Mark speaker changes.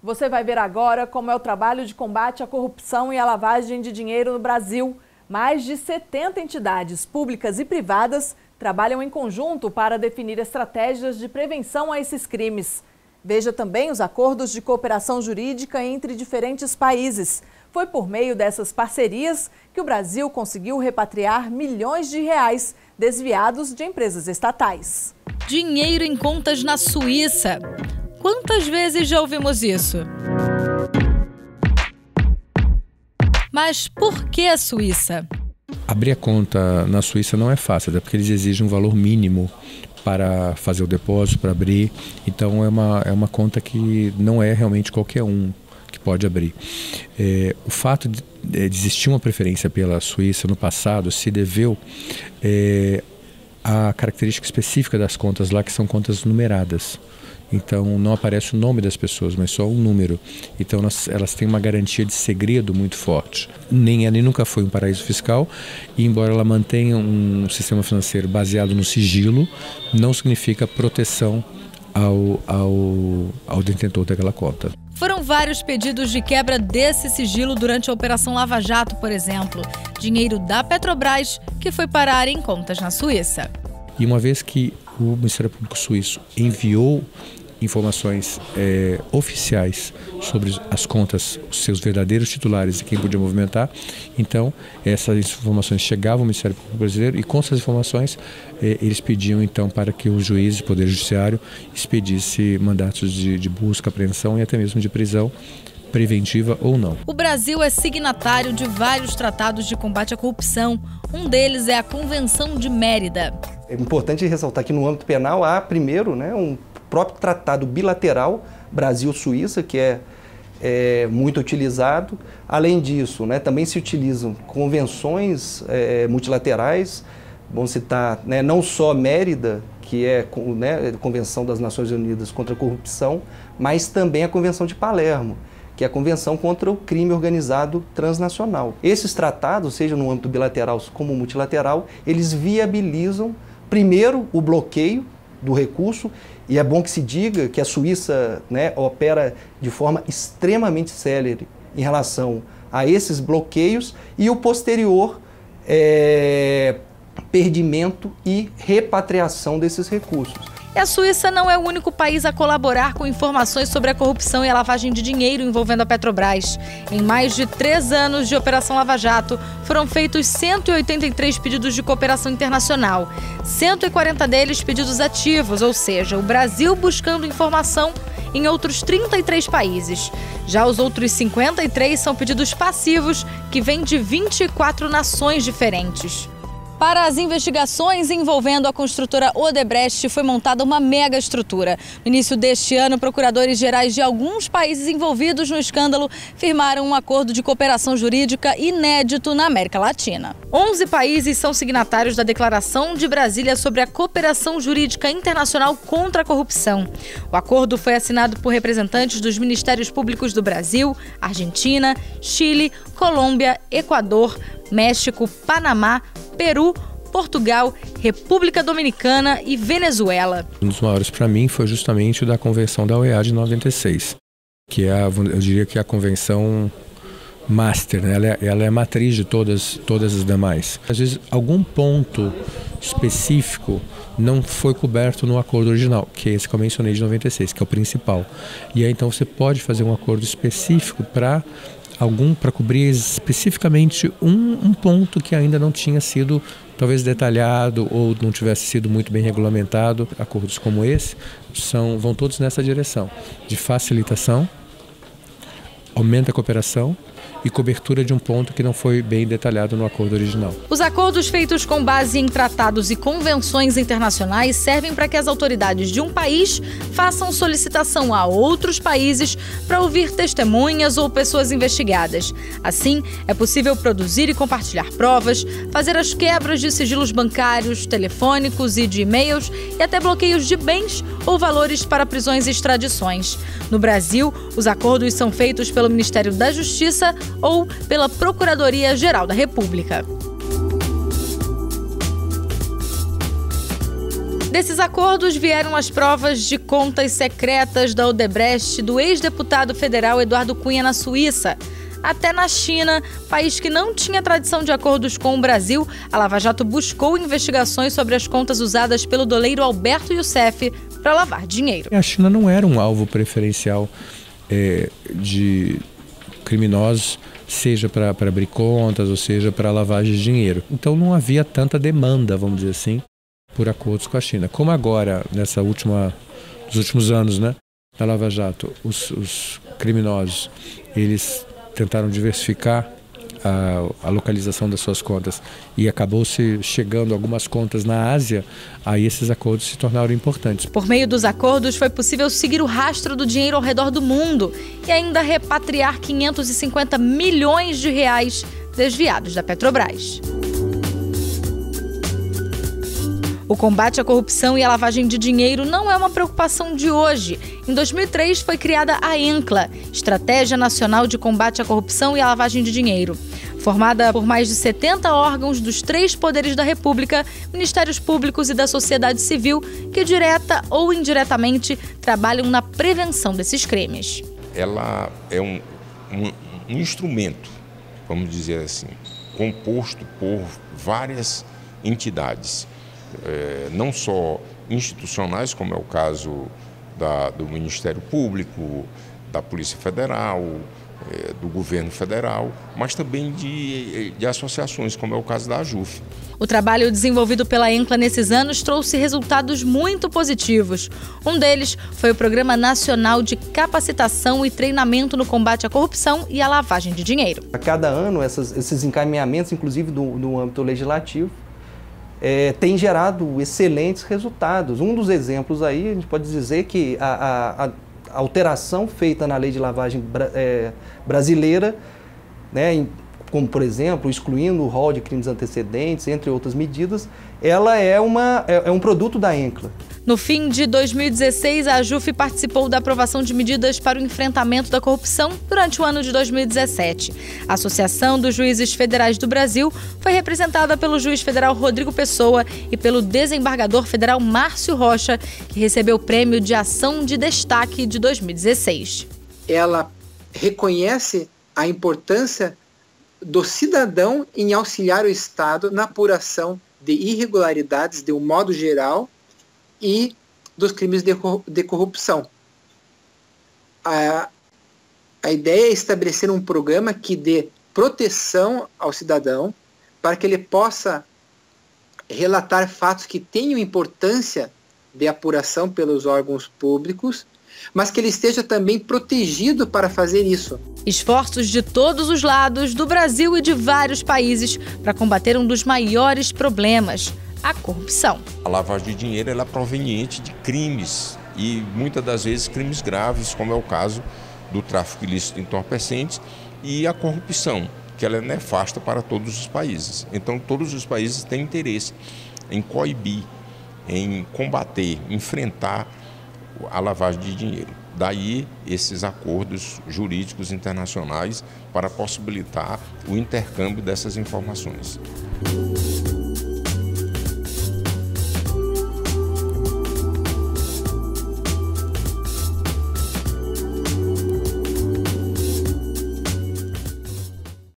Speaker 1: Você vai ver agora como é o trabalho de combate à corrupção e à lavagem de dinheiro no Brasil. Mais de 70 entidades públicas e privadas trabalham em conjunto para definir estratégias de prevenção a esses crimes. Veja também os acordos de cooperação jurídica entre diferentes países. Foi por meio dessas parcerias que o Brasil conseguiu repatriar milhões de reais desviados de empresas estatais.
Speaker 2: Dinheiro em contas na Suíça. Quantas vezes já ouvimos isso? Mas por que a Suíça?
Speaker 3: Abrir a conta na Suíça não é fácil, até porque eles exigem um valor mínimo para fazer o depósito, para abrir. Então é uma conta que não é realmente qualquer um que pode abrir. O fato de existir uma preferência pela Suíça no passado se deveu à característica específica das contas lá, que são contas numeradas. Então não aparece o nome das pessoas, mas só um número. Então elas têm uma garantia de segredo muito forte. Nem ela nunca foi um paraíso fiscal, e embora ela mantenha um sistema financeiro baseado no sigilo, não significa proteção ao detentor daquela conta.
Speaker 2: Foram vários pedidos de quebra desse sigilo durante a Operação Lava Jato, por exemplo. Dinheiro da Petrobras que foi parar em contas na Suíça.
Speaker 3: E uma vez que o Ministério Público Suíço enviou informações oficiais sobre as contas, os seus verdadeiros titulares e quem podia movimentar, então essas informações chegavam ao Ministério Público Brasileiro, e com essas informações eles pediam então para que o juiz, o Poder Judiciário, expedisse mandatos de busca, apreensão e até mesmo de prisão preventiva ou não.
Speaker 2: O Brasil é signatário de vários tratados de combate à corrupção. Um deles é a Convenção de Mérida.
Speaker 4: É importante ressaltar que no âmbito penal há primeiro um próprio tratado bilateral Brasil-Suíça, que é muito utilizado. Além disso, também se utilizam convenções multilaterais. Vamos citar não só Mérida, que é a Convenção das Nações Unidas contra a Corrupção, mas também a Convenção de Palermo, que é a Convenção contra o Crime Organizado Transnacional. Esses tratados, seja no âmbito bilateral como multilateral, eles viabilizam, primeiro, o bloqueio do recurso, e é bom que se diga que a Suíça opera de forma extremamente célere em relação a esses bloqueios, e o posterior perdimento e repatriação desses recursos.
Speaker 2: E a Suíça não é o único país a colaborar com informações sobre a corrupção e a lavagem de dinheiro envolvendo a Petrobras. Em mais de 3 anos de Operação Lava Jato, foram feitos 183 pedidos de cooperação internacional. 140 deles pedidos ativos, ou seja, o Brasil buscando informação em outros 33 países. Já os outros 53 são pedidos passivos, que vêm de 24 nações diferentes. Para as investigações envolvendo a construtora Odebrecht, foi montada uma mega estrutura. No início deste ano, procuradores gerais de alguns países envolvidos no escândalo firmaram um acordo de cooperação jurídica inédito na América Latina. 11 países são signatários da Declaração de Brasília sobre a cooperação jurídica internacional contra a corrupção. O acordo foi assinado por representantes dos Ministérios Públicos do Brasil, Argentina, Chile, Colômbia, Equador, México, Panamá, Peru, Portugal, República Dominicana e Venezuela.
Speaker 3: Um dos maiores para mim foi justamente o da Convenção da OEA de 96, que é, eu diria que é a convenção master, ela é a matriz de todas as demais. Às vezes algum ponto específico não foi coberto no acordo original, que é esse que eu mencionei de 96, que é o principal. E aí então você pode fazer um acordo específico para cobrir especificamente um ponto que ainda não tinha sido talvez detalhado ou não tivesse sido muito bem regulamentado. Acordos como esse vão todos nessa direção de facilitação, aumenta a cooperação e cobertura de um ponto que não foi bem detalhado no acordo original.
Speaker 2: Os acordos feitos com base em tratados e convenções internacionais servem para que as autoridades de um país façam solicitação a outros países para ouvir testemunhas ou pessoas investigadas. Assim, é possível produzir e compartilhar provas, fazer as quebras de sigilos bancários, telefônicos e de e-mails e até bloqueios de bens ou valores para prisões e extradições. No Brasil, os acordos são feitos pelo Ministério da Justiça ou pela Procuradoria-Geral da República. Desses acordos vieram as provas de contas secretas da Odebrecht do ex-deputado federal Eduardo Cunha na Suíça. Até na China, país que não tinha tradição de acordos com o Brasil, a Lava Jato buscou investigações sobre as contas usadas pelo doleiro Alberto Youssef para lavar dinheiro.
Speaker 3: A China não era um alvo preferencial de criminosos, seja para abrir contas ou seja para lavagem de dinheiro. Então não havia tanta demanda, vamos dizer assim, por acordos com a China. Como agora, nos últimos anos, né, da Lava Jato, os criminosos, eles tentaram diversificar a localização das suas contas e acabou-se chegando algumas contas na Ásia, aí esses acordos se tornaram importantes.
Speaker 2: Por meio dos acordos foi possível seguir o rastro do dinheiro ao redor do mundo e ainda repatriar 550 milhões de reais desviados da Petrobras. O combate à corrupção e à lavagem de dinheiro não é uma preocupação de hoje. Em 2003 foi criada a ENCLA, Estratégia Nacional de Combate à Corrupção e à Lavagem de Dinheiro. Formada por mais de 70 órgãos dos 3 poderes da República, ministérios públicos e da sociedade civil, que direta ou indiretamente trabalham na prevenção desses crimes.
Speaker 5: Ela é um instrumento, vamos dizer assim, composto por várias entidades. Não só institucionais, como é o caso do Ministério Público, da Polícia Federal, do Governo Federal, mas também de associações, como é o caso da AJUF.
Speaker 2: O trabalho desenvolvido pela ENCLA nesses anos trouxe resultados muito positivos. Um deles foi o Programa Nacional de Capacitação e Treinamento no Combate à Corrupção e à Lavagem de Dinheiro.
Speaker 4: A cada ano, esses encaminhamentos, inclusive do âmbito legislativo, tem gerado excelentes resultados. Um dos exemplos aí, a gente pode dizer que a alteração feita na lei de lavagem brasileira, né, como, por exemplo, excluindo o rol de crimes antecedentes, entre outras medidas, ela é um produto da ENCLA.
Speaker 2: No fim de 2016, a AJUF participou da aprovação de medidas para o enfrentamento da corrupção durante o ano de 2017. A Associação dos Juízes Federais do Brasil foi representada pelo juiz federal Rodrigo Pessoa e pelo desembargador federal Márcio Rocha, que recebeu o Prêmio de Ação de Destaque de 2016.
Speaker 6: Ela reconhece a importância do cidadão em auxiliar o Estado na apuração de irregularidades de um modo geral e dos crimes de corrupção. A ideia é estabelecer um programa que dê proteção ao cidadão para que ele possa relatar fatos que tenham importância de apuração pelos órgãos públicos, mas que ele esteja também protegido para fazer isso.
Speaker 2: Esforços de todos os lados, do Brasil e de vários países, para combater um dos maiores problemas: a corrupção.
Speaker 5: A lavagem de dinheiro ela é proveniente de crimes e muitas das vezes crimes graves, como é o caso do tráfico ilícito de entorpecentes e a corrupção, que ela é nefasta para todos os países. Então todos os países têm interesse em coibir, em combater, enfrentar a lavagem de dinheiro. Daí esses acordos jurídicos internacionais para possibilitar o intercâmbio dessas informações.